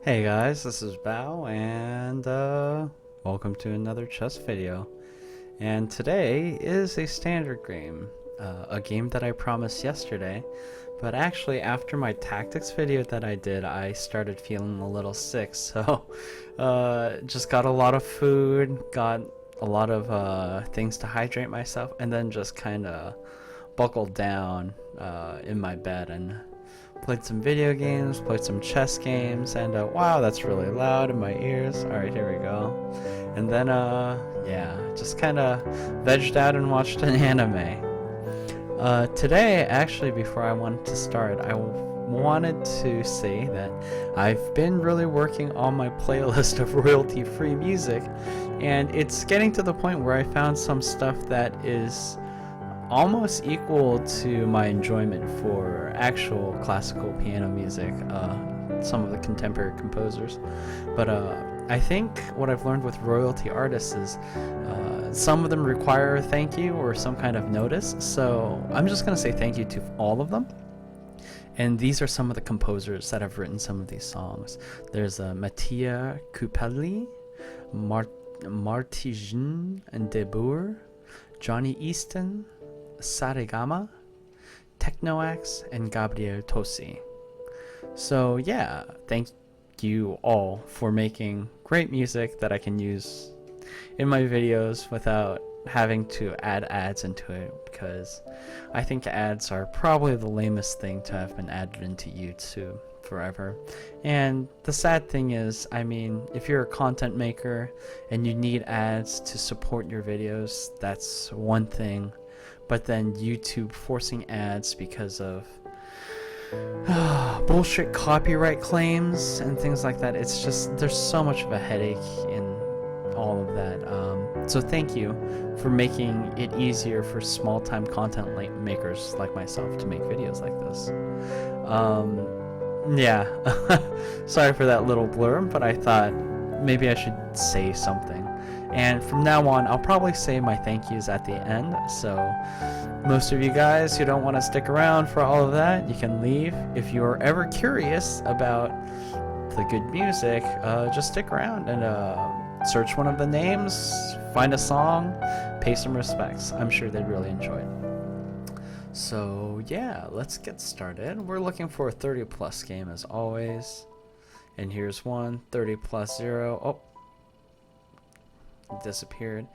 Hey guys, this is Bao, and welcome to another chess video. And today is a standard game, a game that I promised yesterday, but actually after my tactics video that I did, I started feeling a little sick, so just got a lot of food, got a lot of things to hydrate myself, and then just kind of buckled down in my bed and played some video games, played some chess games, and wow, that's really loud in my ears. Alright, here we go. And then, yeah, just kind of vegged out and watched an anime. Today, actually, before I wanted to start, I wanted to say that I've been really working on my playlist of royalty-free music, and it's getting to the point where I found some stuff that is almost equal to my enjoyment for actual classical piano music, some of the contemporary composers. But I think what I've learned with royalty artists is some of them require a thank you or some kind of notice, so I'm just going to say thank you to all of them. And these are some of the composers that have written some of these songs. There's Mattia Kupeli, Martijn and De Boer, Johnny Easton, Sarigama, Technoax, and Gabriel Tosi. So yeah, thank you all for making great music that I can use in my videos without having to add ads into it, because I think ads are probably the lamest thing to have been added into YouTube forever. And the sad thing is, I mean, if you're a content maker and you need ads to support your videos, that's one thing. But then YouTube forcing ads because of bullshit copyright claims and things like that, it's just, there's so much of a headache in all of that. So thank you for making it easier for small-time content makers like myself to make videos like this. Yeah, sorry for that little blurb, but I thought maybe I should say something. And from now on, I'll probably say my thank yous at the end, so most of you guys who don't want to stick around for all of that, you can leave. If you're ever curious about the good music, just stick around and search one of the names, find a song, pay some respects. I'm sure they'd really enjoy it. So yeah, let's get started. We're looking for a 30 plus game as always. And here's one, 30 plus 0. Oh, disappeared.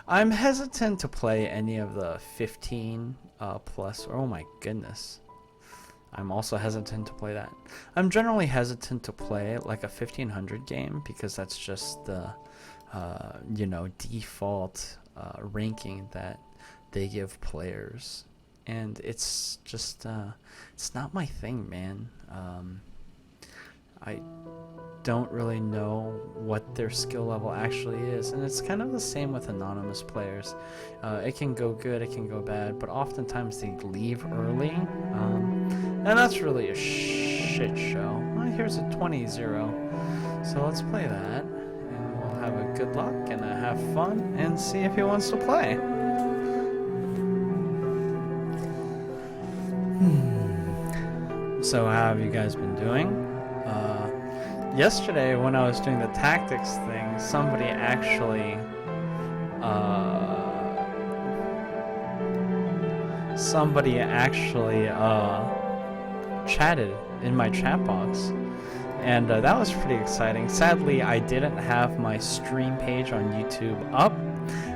I'm hesitant to play any of the 15 plus. Oh my goodness. I'm also hesitant to play that. I'm generally hesitant to play like a 1500 game because that's just the default ranking that they give players, and it's just it's not my thing, man. I don't really know what their skill level actually is, and it's kind of the same with anonymous players. It can go good, it can go bad, but oftentimes they leave early, and that's really a shit show. Well, here's a 20-0, so let's play that, and we'll have a good luck and have fun and see if he wants to play. So how have you guys been doing? Yesterday, when I was doing the tactics thing, somebody actually chatted in my chat box, and that was pretty exciting. Sadly, I didn't have my stream page on YouTube up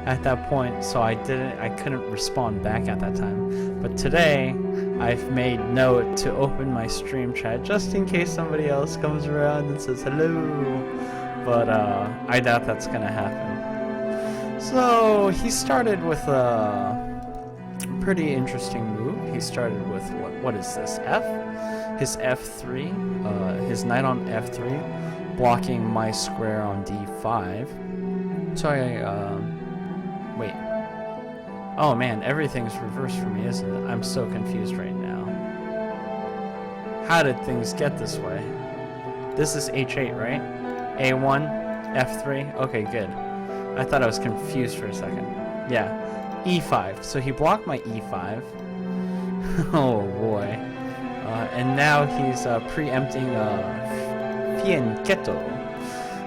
at that point, so I couldn't respond back at that time. But today, I've made note to open my stream chat just in case somebody else comes around and says hello, but I doubt that's gonna happen. So he started with a pretty interesting move. He started with what is this, F? His F3, his knight on F3, blocking my square on D5. So wait. Oh man, everything's reversed for me, isn't it? I'm so confused right now. How did things get this way? This is H8, right? A1, F3. Okay, good. I thought I was confused for a second. Yeah, E5. So he blocked my E5. Oh boy. And now he's preempting quieto.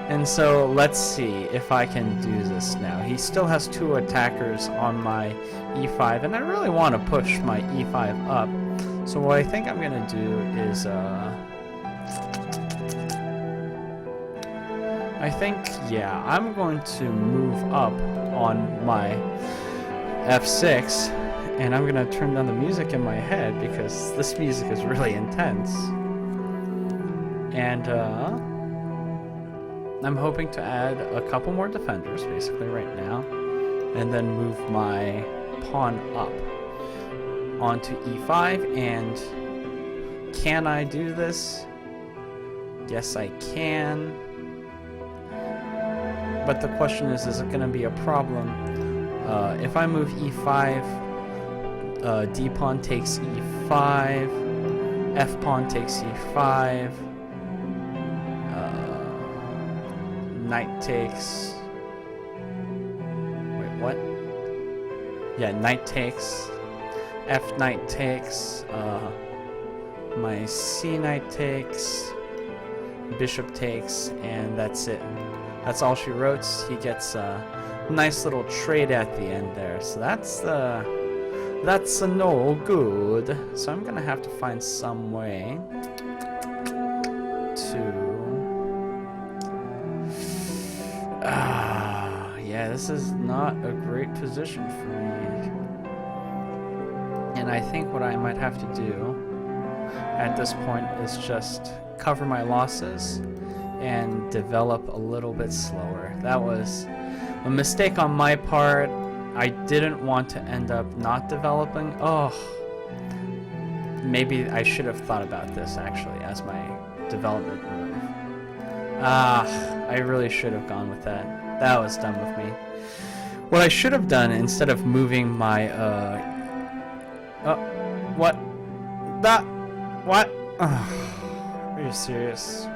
And so let's see if I can do this now. He still has 2 attackers on my e5, and I really want to push my e5 up. So what I think I'm going to do is, I think, yeah, I'm going to move up on my f6, and I'm going to turn down the music in my head because this music is really intense. And, I'm hoping to add a couple more defenders, basically, right now, and then move my pawn up onto e5, and can I do this? Yes, I can. But the question is it going to be a problem? If I move e5, d-pawn takes e5, f-pawn takes e5, knight takes... Wait, what? Yeah, knight takes, f-knight takes, my c-knight takes, bishop takes, and that's it. That's all she wrote. He gets a nice little trade at the end there. So that's a no good. So I'm gonna have to find some way to yeah, this is not a great position for me. And I think what I might have to do at this point is just cover my losses and develop a little bit slower. That was a mistake on my part. I didn't want to end up not developing. Oh, maybe I should have thought about this actually as my development move. I really should have gone with that. That was dumb with me. What I should have done instead of moving my what? Are you serious?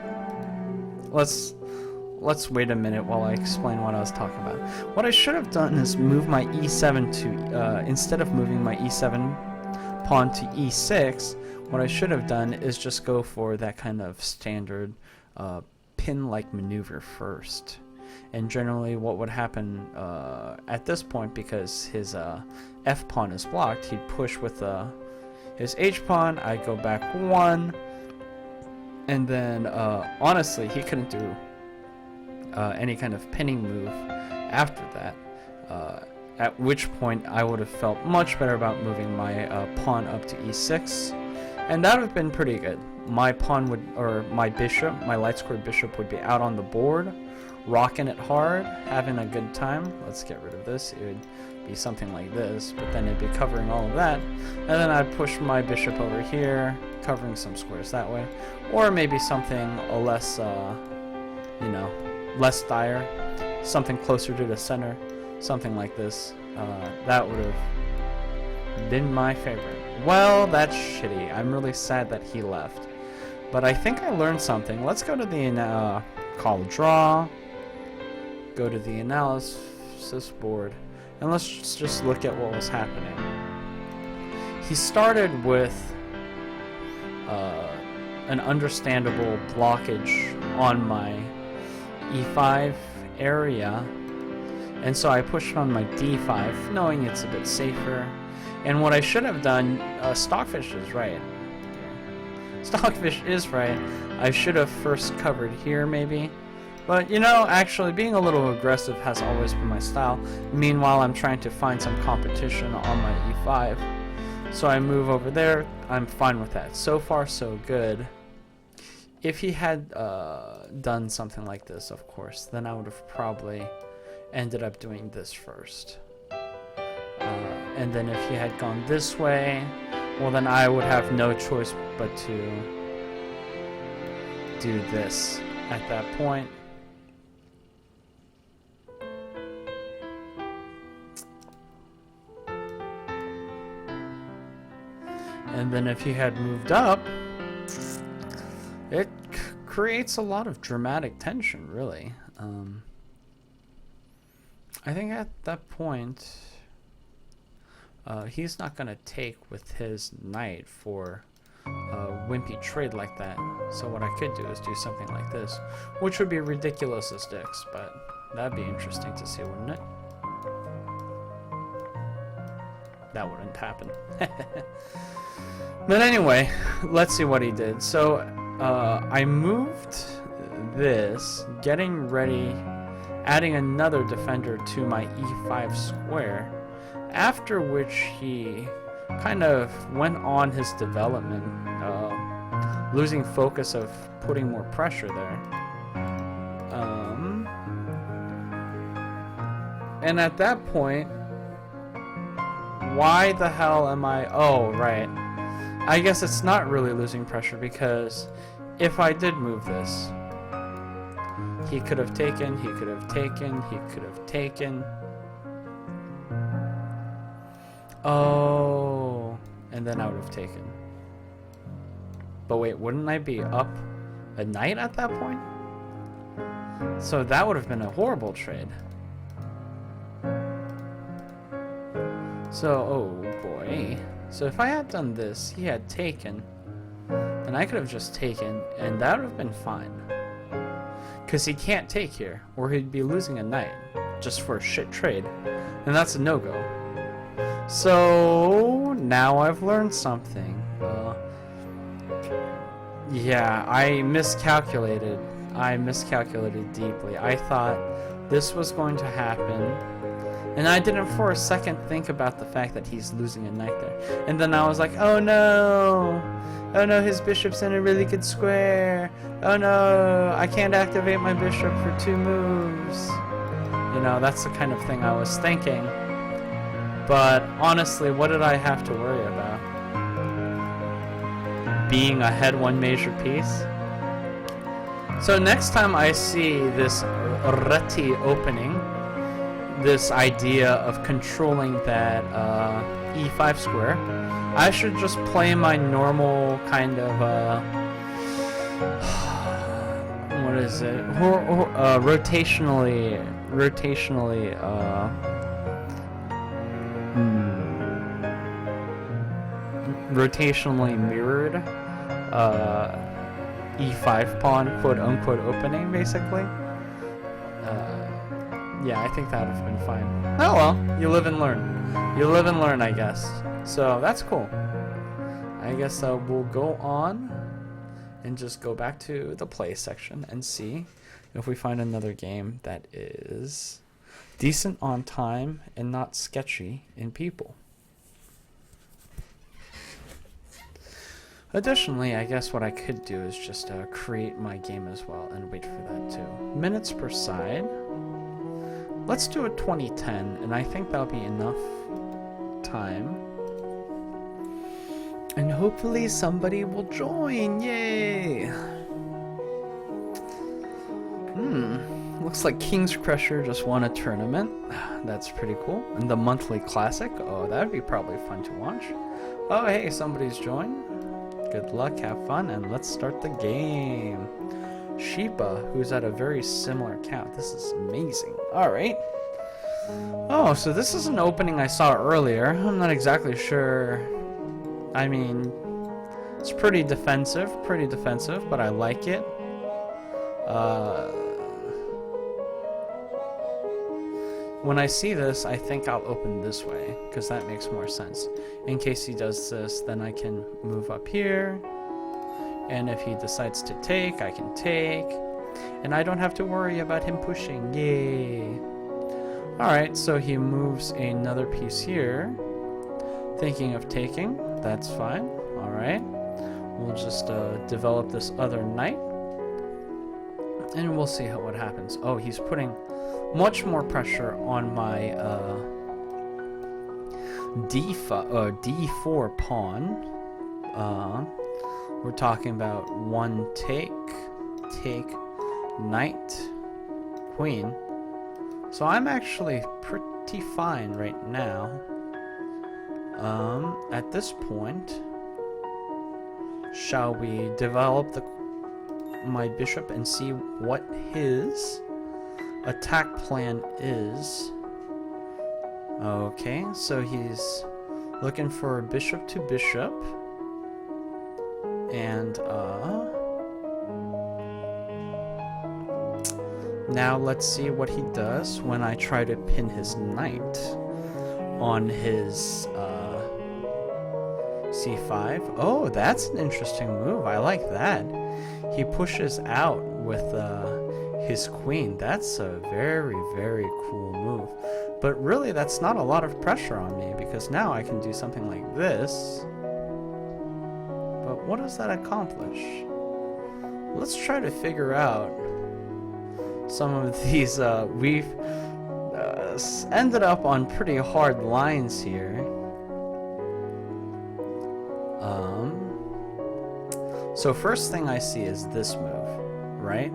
Let's wait a minute while I explain what I was talking about. What I should have done is move my e7 to, instead of moving my e7 pawn to e6, what I should have done is just go for that kind of standard pin-like maneuver first. And generally what would happen at this point, because his f-pawn is blocked, he'd push with his h-pawn, I'd go back 1, and then, honestly, he couldn't do any kind of pinning move after that, at which point I would have felt much better about moving my pawn up to e6, and that would have been pretty good. My pawn would, or my bishop, my light-squared bishop would be out on the board, rocking it hard, having a good time. Let's get rid of this. It would be something like this, but then it'd be covering all of that, and then I'd push my bishop over here, covering some squares that way, or maybe something a less, you know, less dire, something closer to the center, something like this. That would have been my favorite. Well, that's shitty. I'm really sad that he left, but I think I learned something. Let's go to the call draw, go to the analysis board, and let's just look at what was happening. He started with an understandable blockage on my e5 area, and so I pushed on my d5, knowing it's a bit safer. And what I should have done, Stockfish is right. Stockfish is right. I should have first covered here, maybe. But, you know, actually, being a little aggressive has always been my style. Meanwhile, I'm trying to find some competition on my e5. So I move over there. I'm fine with that. So far, so good. If he had done something like this, of course, then I would have probably ended up doing this first. And then if he had gone this way, well, then I would have no choice but to do this at that point. And then if he had moved up, it creates a lot of dramatic tension, really. I think at that point, he's not going to take with his knight for wimpy trade like that. So what I could do is do something like this, which would be ridiculous as dicks, but that'd be interesting to see, wouldn't it? That wouldn't happen. But anyway, let's see what he did. So I moved this, getting ready, adding another defender to my e5 square, after which he kind of went on his development, losing focus of putting more pressure there. And at that point, why the hell am I... Oh, right. I guess it's not really losing pressure, because if I did move this, he could have taken, he could have taken, he could have taken. Oh, and then I would have taken. But wait, wouldn't I be up a knight at that point? So that would have been a horrible trade. So, oh boy. So if I had done this, he had taken, and I could have just taken, and that would have been fine. Because he can't take here, or he'd be losing a knight just for a shit trade, and that's a no-go. So now I've learned something. Yeah, I miscalculated. I miscalculated deeply. I thought this was going to happen, and I didn't for a second think about the fact that he's losing a knight there. And then I was like, oh no! Oh no, his bishop's in a really good square. Oh no, I can't activate my bishop for 2 moves. You know, that's the kind of thing I was thinking. But honestly, what did I have to worry about? Being ahead 1 major piece? So next time I see this Reti opening, this idea of controlling that e5 square, I should just play my normal kind of what is it? Rotationally mirrored e5 pawn quote-unquote opening, basically. Yeah, I think that would have been fine. Oh well, you live and learn. You live and learn, I guess. So that's cool. I guess we'll go on and just go back to the play section and see if we find another game that is decent on time and not sketchy in people. Additionally, I guess what I could do is just create my game as well and wait for that too. Minutes per side. Let's do a 2010, and I think that'll be enough time. And hopefully somebody will join. Yay! Looks like King's Crusher just won a tournament. That's pretty cool. And the monthly classic. Oh, that'd be probably fun to watch. Oh, hey, somebody's joined. Good luck, have fun, and let's start the game. Sheepa, who's at a very similar count. This is amazing. Alright. Oh, so this is an opening I saw earlier. I'm not exactly sure. I mean, it's pretty defensive, but I like it. When I see this, I think I'll open this way, because that makes more sense. In case he does this, then I can move up here. And if he decides to take, I can take. And I don't have to worry about him pushing. Yay! Alright, so he moves another piece here. Thinking of taking. That's fine. Alright. We'll just develop this other knight. And we'll see what happens. Oh, he's putting much more pressure on my d4 pawn. We're talking about 1 take, knight, queen. So I'm actually pretty fine right now. At this point, shall we develop my bishop and see what his attack plan is? Okay, so he's looking for bishop to bishop. And now let's see what he does when I try to pin his knight on his c5. Oh, that's an interesting move. I like that. He pushes out with his queen. That's a very, very cool move. But really, that's not a lot of pressure on me, because now I can do something like this. But what does that accomplish? Let's try to figure out some of these. We've ended up on pretty hard lines here. So first thing I see is this move, right?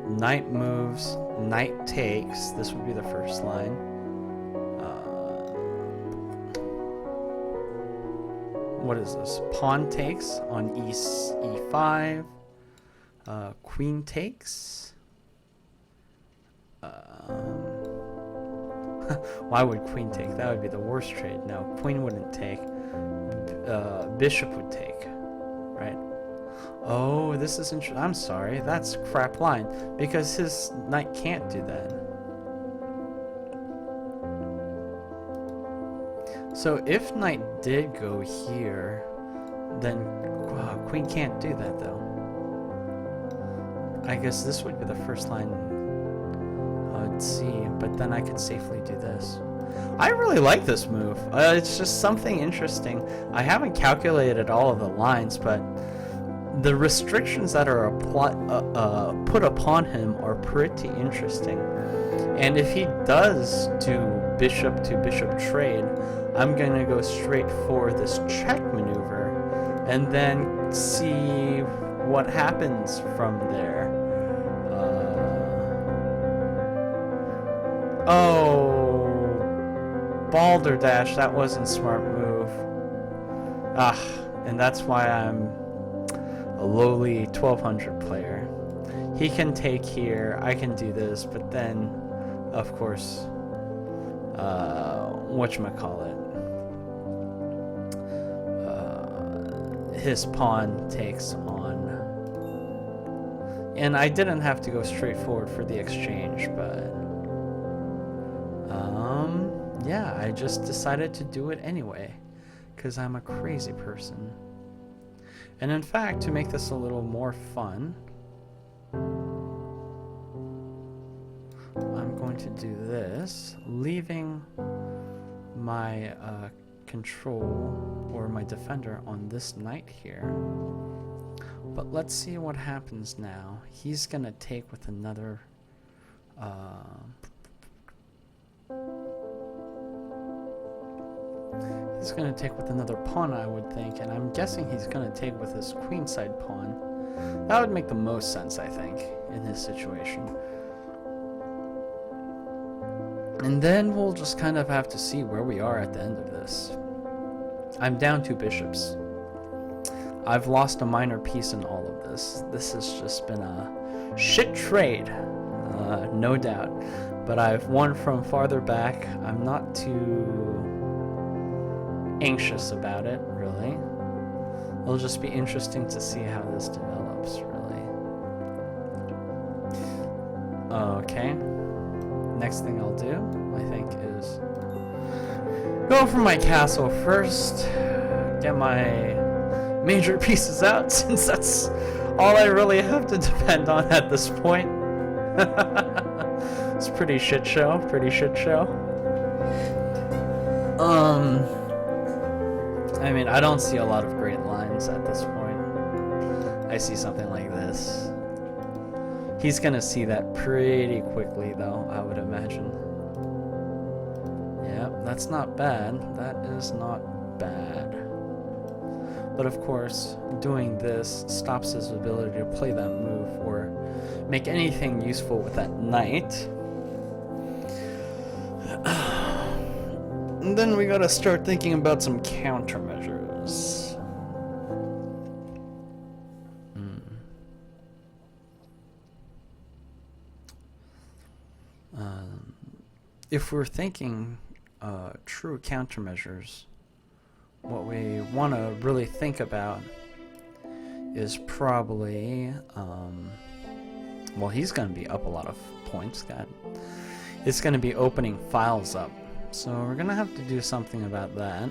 Knight moves, knight takes. This would be the first line. What is this? Pawn takes on e5. Queen takes. Why would queen take? That would be the worst trade. No, queen wouldn't take. Bishop would take, right? Oh, this is interesting. I'm sorry, that's a crap line, because his knight can't do that. So if knight did go here, then queen can't do that though. I guess this would be the first line I'd see, but then I could safely do this. I really like this move. It's just something interesting. I haven't calculated all of the lines, but the restrictions that are put upon him are pretty interesting. And if he does do bishop to bishop trade, I'm going to go straight for this check maneuver and then see what happens from there. Oh, balderdash, that wasn't a smart move. And that's why I'm a lowly 1200 player. He can take here, I can do this, but then, of course, whatchamacallit, his pawn takes on. And I didn't have to go straight forward for the exchange, but yeah, I just decided to do it anyway, because I'm a crazy person. And in fact, to make this a little more fun, I'm going to do this, leaving my control or my defender on this knight here. But let's see what happens now. He's gonna take with another he's gonna take with another pawn, I would think, and I'm guessing he's gonna take with his queenside pawn. That would make the most sense, I think, in his situation. And then we'll just kind of have to see where we are at the end of this. I'm down 2 bishops. I've lost a minor piece in all of this. This has just been a shit trade, no doubt. But I've won from farther back. I'm not too anxious about it, really. It'll just be interesting to see how this develops, really. Okay. Next thing I'll do, I think, is go for my castle first. Get my major pieces out, since that's all I really have to depend on at this point. It's pretty shit show, I mean, I don't see a lot of great lines at this point. I see something like this. He's gonna see that pretty quickly, though, I would imagine. Yep, that's not bad. That is not bad. But of course, doing this stops his ability to play that move or make anything useful with that knight. And then we gotta start thinking about some countermeasures. If we're thinking true countermeasures, what we want to really think about is probably, well, he's going to be up a lot of points. It's going to be opening files up. So we're going to have to do something about that.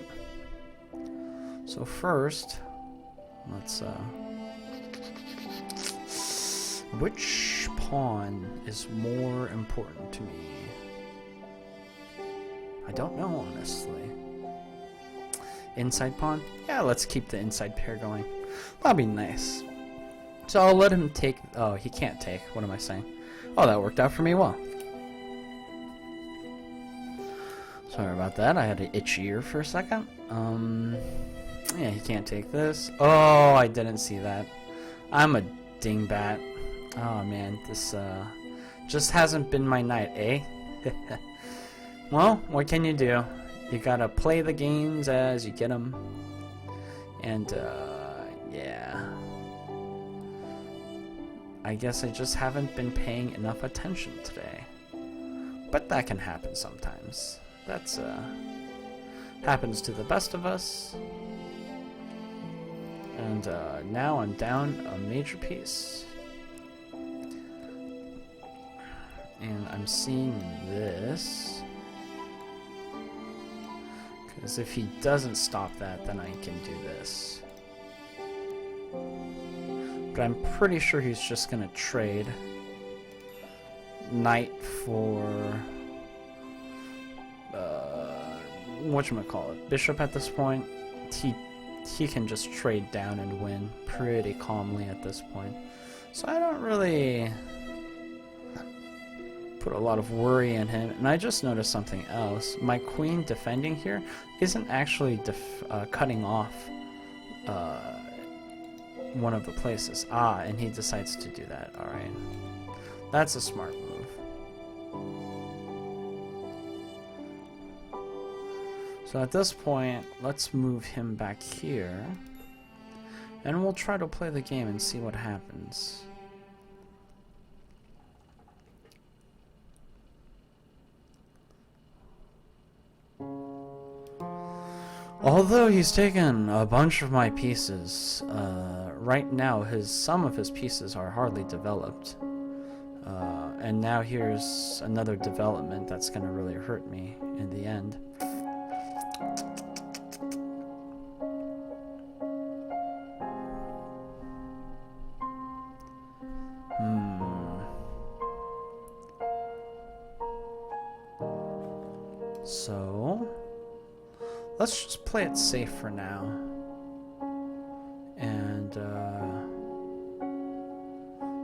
So first, let's, which pawn is more important to me? I don't know, honestly. Inside pawn? Yeah, let's keep the inside pair going. That'll be nice. So I'll let him take... Oh, he can't take. What am I saying? Oh, that worked out for me well. Sorry about that. I had an itchy ear for a second. Yeah, he can't take this. Oh, I didn't see that. I'm a dingbat. Oh, man. This, just hasn't been my night, eh? Well, what can you do? You gotta play the games as you get them. And, yeah. I guess I just haven't been paying enough attention today. But that can happen sometimes. That's, happens to the best of us. And, now I'm down a major piece. And I'm seeing this. Because if he doesn't stop that, then I can do this. But I'm pretty sure he's just going to trade knight for whatchamacallit, bishop at this point. He can just trade down and win pretty calmly at this point. So I don't really put a lot of worry in him. And I just noticed something else. My queen defending here isn't actually cutting off one of the places. Ah, and he decides to do that. Alright. That's a smart move. So at this point, let's move him back here. And we'll try to play the game and see what happens. Although he's taken a bunch of my pieces, right now some of his pieces are hardly developed. And now here's another development that's going to really hurt me in the end. So let's just play it safe for now. And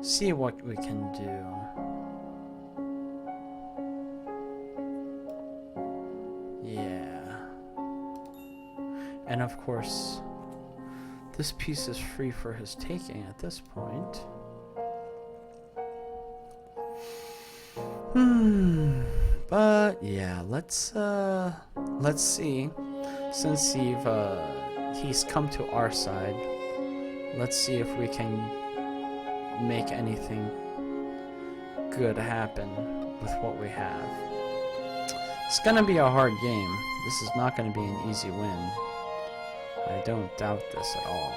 see what we can do. Yeah. And of course, this piece is free for his taking at this point. But yeah, let's see. Since he's come to our side, let's see if we can make anything good happen with what we have. It's gonna be a hard game. This is not gonna be an easy win. I don't doubt this at all.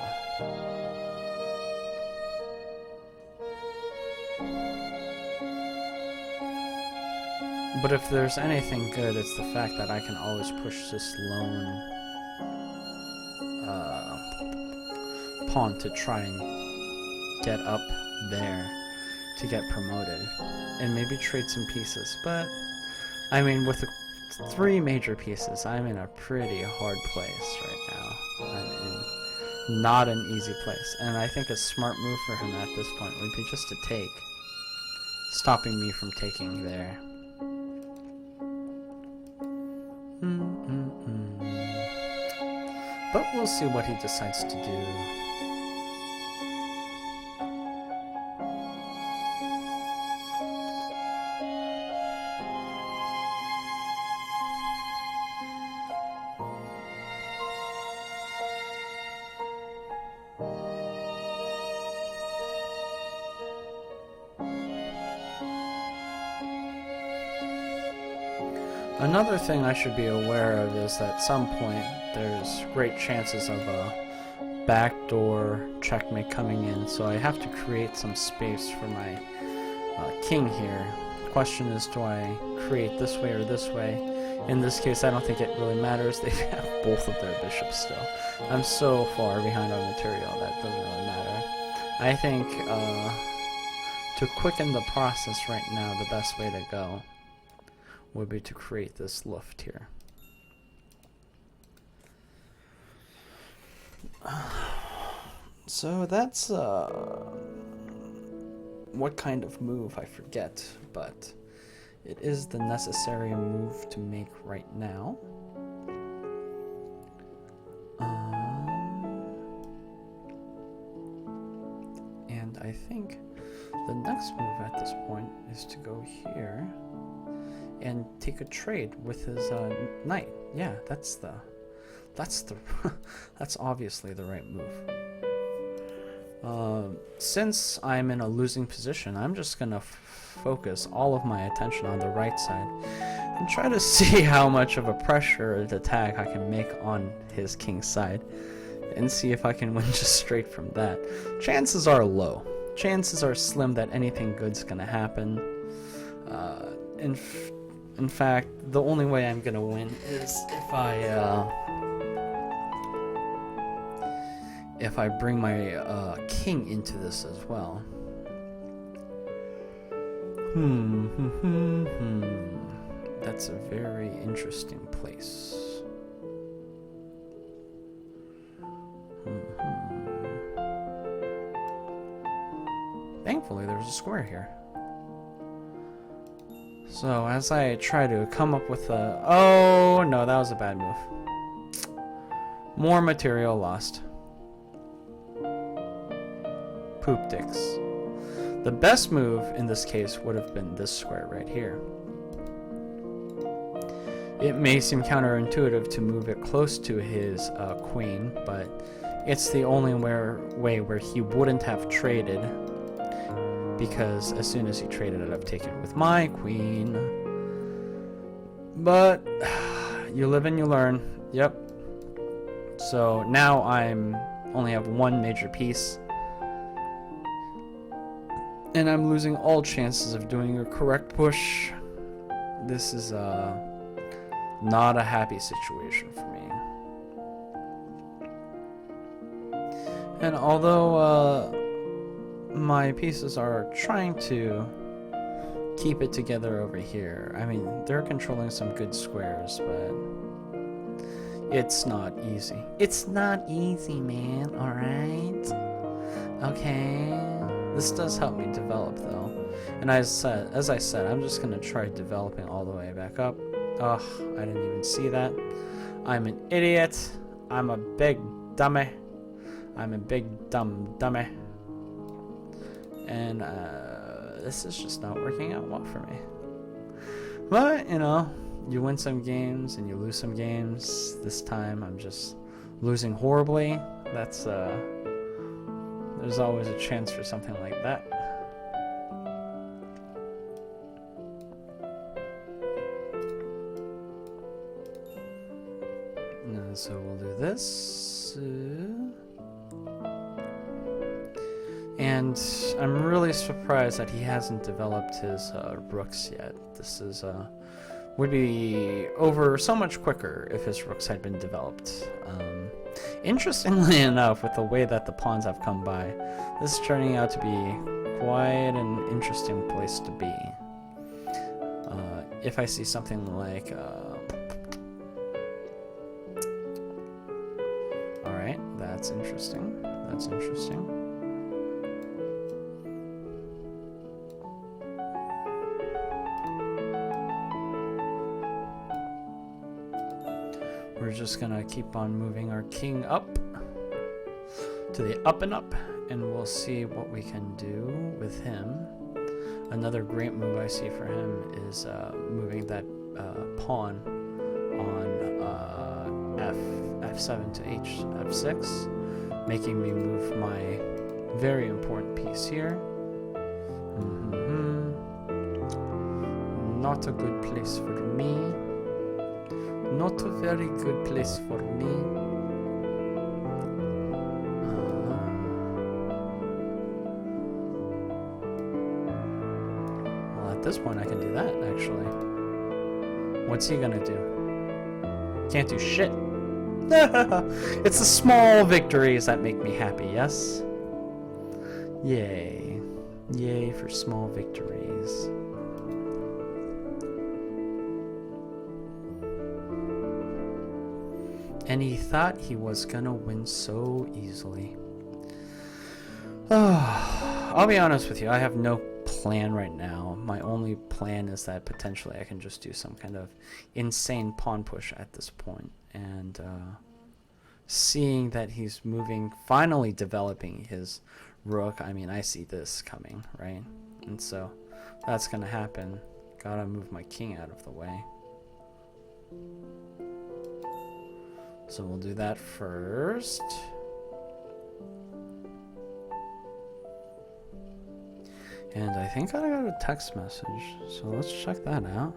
But if there's anything good, it's the fact that I can always push this lone pawn to try and get up there to get promoted. And maybe trade some pieces. But, I mean, with the 3 major pieces, I'm in a pretty hard place right now. I'm in not an easy place. And I think a smart move for him at this point would be just to take, stopping me from taking there. But we'll see what he decides to do. Another thing I should be aware of is that at some point there's great chances of a backdoor checkmate coming in, so I have to create some space for my king here. The question is, do I create this way or this way? In this case, I don't think it really matters. They have both of their bishops still. I'm so far behind on material that doesn't really matter. I think to quicken the process right now, the best way to go would be to create this luft here. So that's what kind of move I forget, but it is the necessary move to make right now. And I think the next move at this point is to go here and take a trade with his knight. Yeah, that's obviously the right move. Since I'm in a losing position, I'm just gonna focus all of my attention on the right side and try to see how much of a pressure attack I can make on his king's side and see if I can win just straight from that. Chances are low. Chances are slim that anything good's gonna happen. In fact, the only way I'm gonna win is if I bring my king into this as well. That's a very interesting place. Thankfully, there's a square here. So as I try to come up with a... Oh, no, that was a bad move. More material lost. Poop dicks. The best move in this case would have been this square right here. It may seem counterintuitive to move it close to his queen, but it's the only way where he wouldn't have traded, because as soon as he traded, I'd have taken it with my queen. But you live and you learn. Yep. So now I'm only have one major piece, and I'm losing all chances of doing a correct push. This is not a happy situation for me. And although my pieces are trying to keep it together over here, I mean, they're controlling some good squares, but it's not easy. It's not easy, man, alright? Okay. This does help me develop, though. And as I said, I'm just going to try developing all the way back up. Ugh, I didn't even see that. I'm an idiot. I'm a big dummy. I'm a big dumb dummy. And this is just not working out well for me. But, you know, you win some games and you lose some games. This time I'm just losing horribly. That's there's always a chance for something like that. And so we'll do this. And I'm really surprised that he hasn't developed his rooks yet. This is would be over so much quicker if his rooks had been developed. Interestingly enough, with the way that the pawns have come by, this is turning out to be quite an interesting place to be. If I see something like... Alright, that's interesting. That's interesting. We're just gonna keep on moving our king up to the up and up, and we'll see what we can do with him. Another great move I see for him is moving that pawn on f7 to f6, making me move my very important piece here. Not a good place for me. Not a very good place for me. Well, at this point I can do that, actually. What's he gonna do? Can't do shit. It's the small victories that make me happy, yes? Yay. Yay for small victories. And he thought he was gonna win so easily. I'll be honest with you, I have no plan right now. My only plan is that potentially I can just do some kind of insane pawn push at this point. And seeing that he's moving, finally developing his rook, I mean, I see this coming, right? And so that's gonna happen. Gotta move my king out of the way. So we'll do that first. And I think I got a text message, so let's check that out.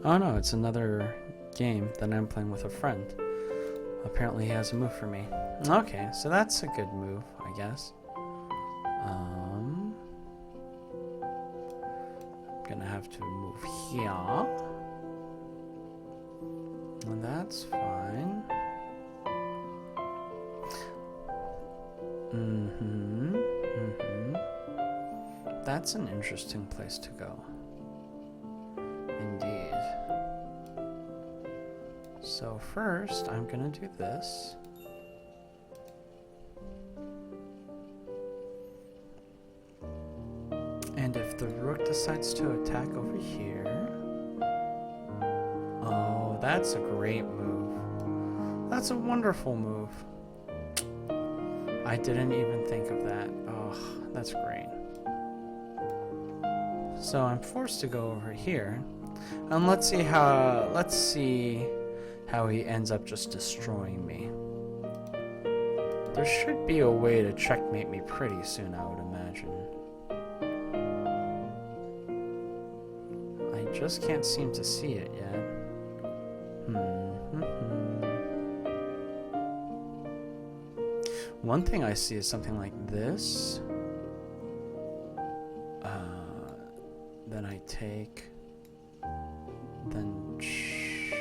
Oh no, it's another game that I'm playing with a friend. Apparently he has a move for me. Okay, so that's a good move, I guess. I'm gonna have to move here. And that's fine. That's an interesting place to go. Indeed. So first, I'm gonna do this. And if the rook decides to attack over here... Oh, that's a great move. That's a wonderful move. I didn't even think of that. Oh, that's great. So I'm forced to go over here, and let's see how he ends up just destroying me. There should be a way to checkmate me pretty soon, I would imagine. I just can't seem to see it yet. One thing I see is something like this. Then I take, then check.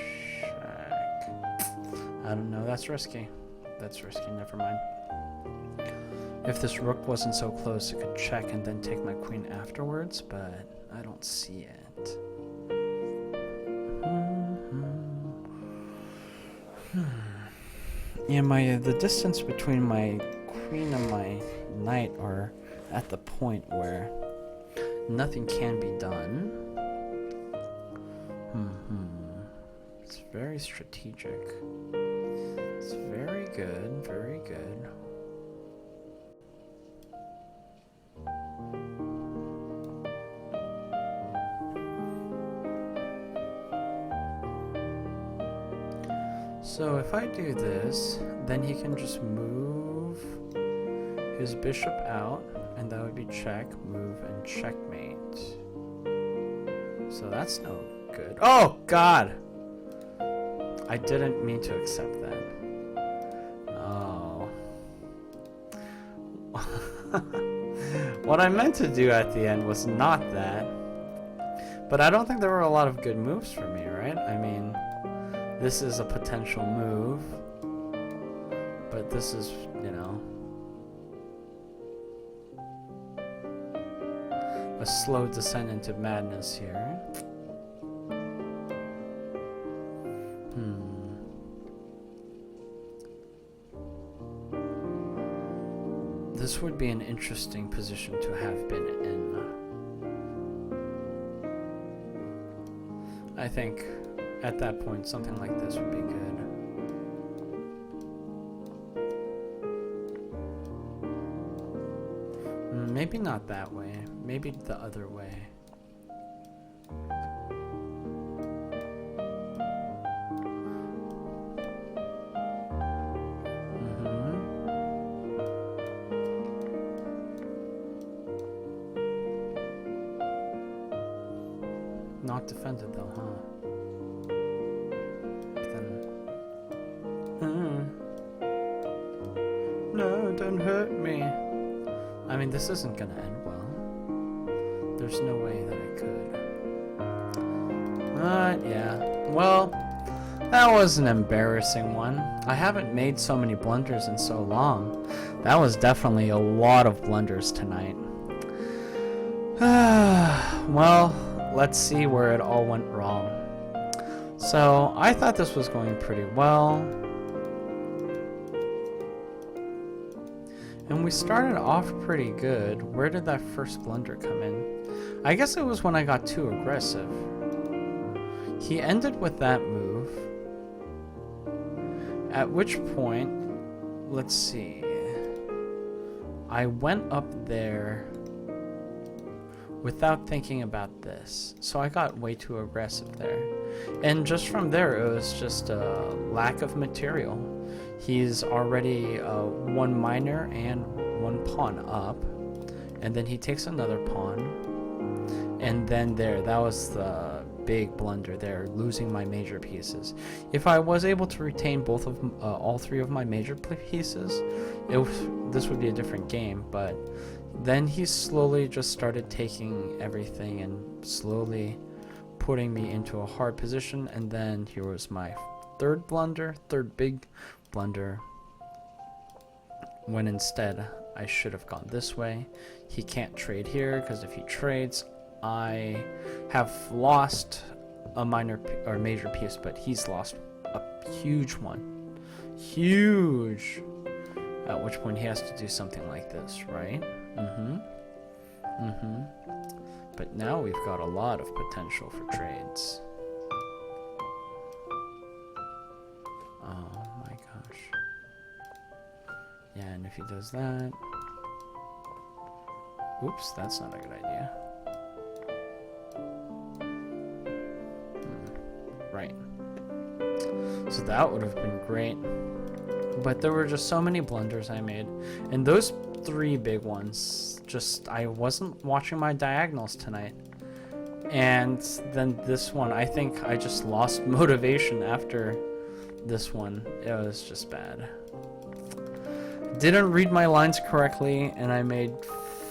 I don't know, that's risky. That's risky, never mind. If this rook wasn't so close, it could check and then take my queen afterwards, but I don't see it. Yeah, the distance between my queen and my knight are at the point where nothing can be done. It's very strategic. It's very good, very good. So if I do this, then he can just move his bishop out, and that would be check, move, and checkmate. So that's no good. Oh, God! I didn't mean to accept that. Oh. What I meant to do at the end was not that. But I don't think there were a lot of good moves for me, right? I mean, this is a potential move. But this is, you know, a slow descent into madness here. This would be an interesting position to have been in. I think at that point something like this would be good. Maybe not that way. Maybe the other way. Not defended though, huh? I mean, this isn't gonna end well. There's no way that I could. Yeah. Well, that was an embarrassing one. I haven't made so many blunders in so long. That was definitely a lot of blunders tonight. Well, let's see where it all went wrong. So, I thought this was going pretty well. And we started off pretty good. Where did that first blunder come in? I guess it was when I got too aggressive. He ended with that move. At which point, let's see. I went up there without thinking about this. So I got way too aggressive there. And just from there, it was just a lack of material. He's already 1 miner and 1 pawn up. And then he takes another pawn. And then that was the big blunder there, losing my major pieces. If I was able to retain all 3 of my major pieces, this would be a different game. But then he slowly just started taking everything and slowly putting me into a hard position. And then here was my third big blunder, when instead I should have gone this way. He can't trade here, because if he trades, I have lost a minor or major piece, but he's lost a huge one. Huge! At which point he has to do something like this, right? But now we've got a lot of potential for trades. Oh my gosh. Yeah, and if he does that... Oops, that's not a good idea. Right. So that would have been great. But there were just so many blunders I made. And those 3 big ones, I wasn't watching my diagonals tonight. And then this one, I think I just lost motivation after this one. It was just bad. Didn't read my lines correctly, and I made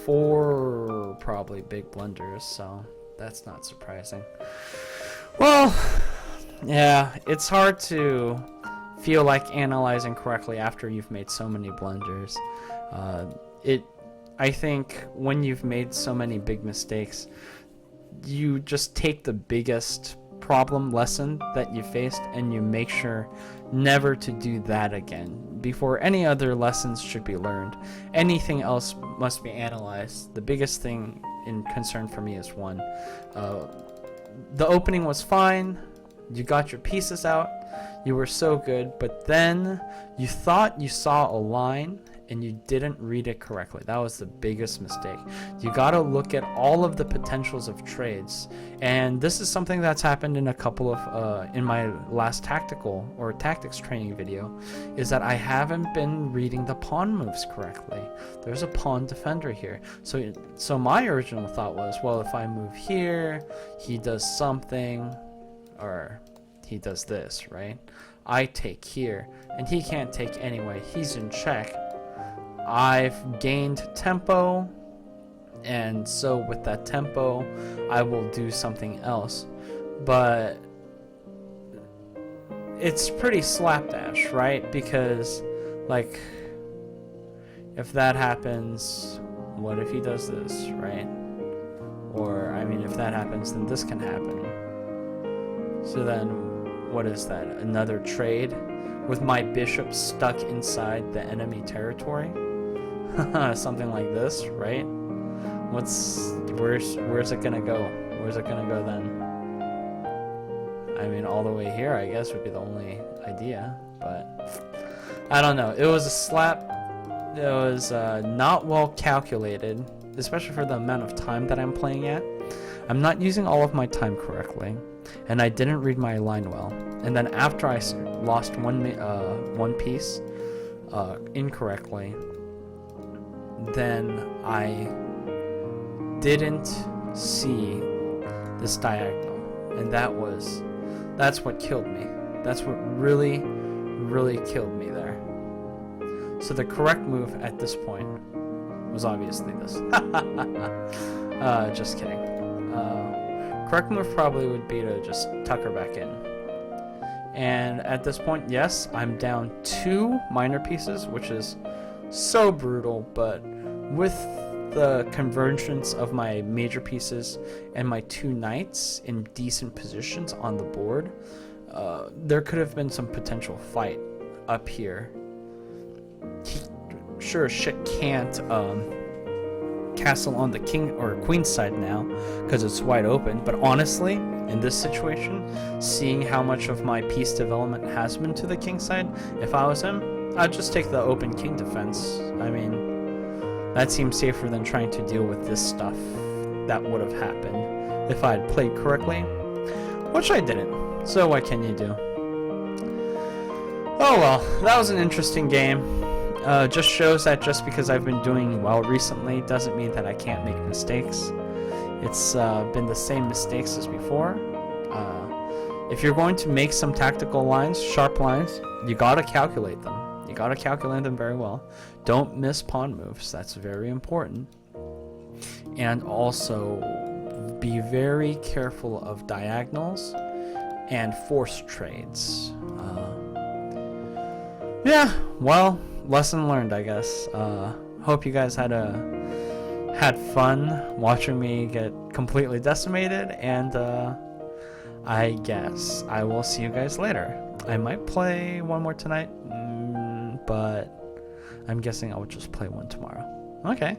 4 probably big blunders, so that's not surprising. Well, yeah, it's hard to feel like analyzing correctly after you've made so many blunders. I think when you've made so many big mistakes, you just take the biggest lesson that you faced and you make sure never to do that again before any other lessons should be learned. Anything else must be analyzed. The biggest thing in concern for me is one. The opening was fine. You got your pieces out. You were so good, but then you thought you saw a line and you didn't read it correctly. That was the biggest mistake. You gotta look at all of the potentials of trades. And this is something that's happened in a couple of, in my last tactics training video, is that I haven't been reading the pawn moves correctly. There's a pawn defender here. So my original thought was, well, if I move here, he does something, or he does this, right? I take here, and he can't take anyway. He's in check. I've gained tempo, and so with that tempo, I will do something else. But it's pretty slapdash, right? Because, like, if that happens, what if he does this, right? Or, I mean, if that happens, then this can happen. So then, what is that? Another trade with my bishop stuck inside the enemy territory? Something like this, right? Where's it gonna go? Where's it gonna go then? I mean, all the way here, I guess, would be the only idea, but I don't know. It was a slap. It was not well calculated, especially for the amount of time that I'm playing at. I'm not using all of my time correctly, and I didn't read my line well. And then after I lost one piece incorrectly, then I didn't see this diagonal, and that's what killed me. That's what really, really killed me there. So the correct move at this point was obviously this. Just kidding. Correct move probably would be to just tuck her back in. And at this point, yes, I'm down 2 minor pieces, which is so brutal, but with the convergence of my major pieces and my 2 knights in decent positions on the board, there could have been some potential fight up here. He sure as shit can't castle on the king or queen side now because it's wide open, but honestly, in this situation, seeing how much of my piece development has been to the king side, if I was him, I'd just take the open king defense. I mean, that seems safer than trying to deal with this stuff that would have happened if I had played correctly, which I didn't. So what can you do? Oh well, that was an interesting game. Just shows that just because I've been doing well recently doesn't mean that I can't make mistakes. It's been the same mistakes as before. If you're going to make some tactical lines, sharp lines, you gotta calculate them. You gotta calculate them very well. Don't miss pawn moves. That's very important. And also be very careful of diagonals and force trades. Yeah, well, lesson learned, I guess. Hope you guys had fun watching me get completely decimated, and I guess I will see you guys later. I might play one more tonight, but I'm guessing I will just play one tomorrow. Okay.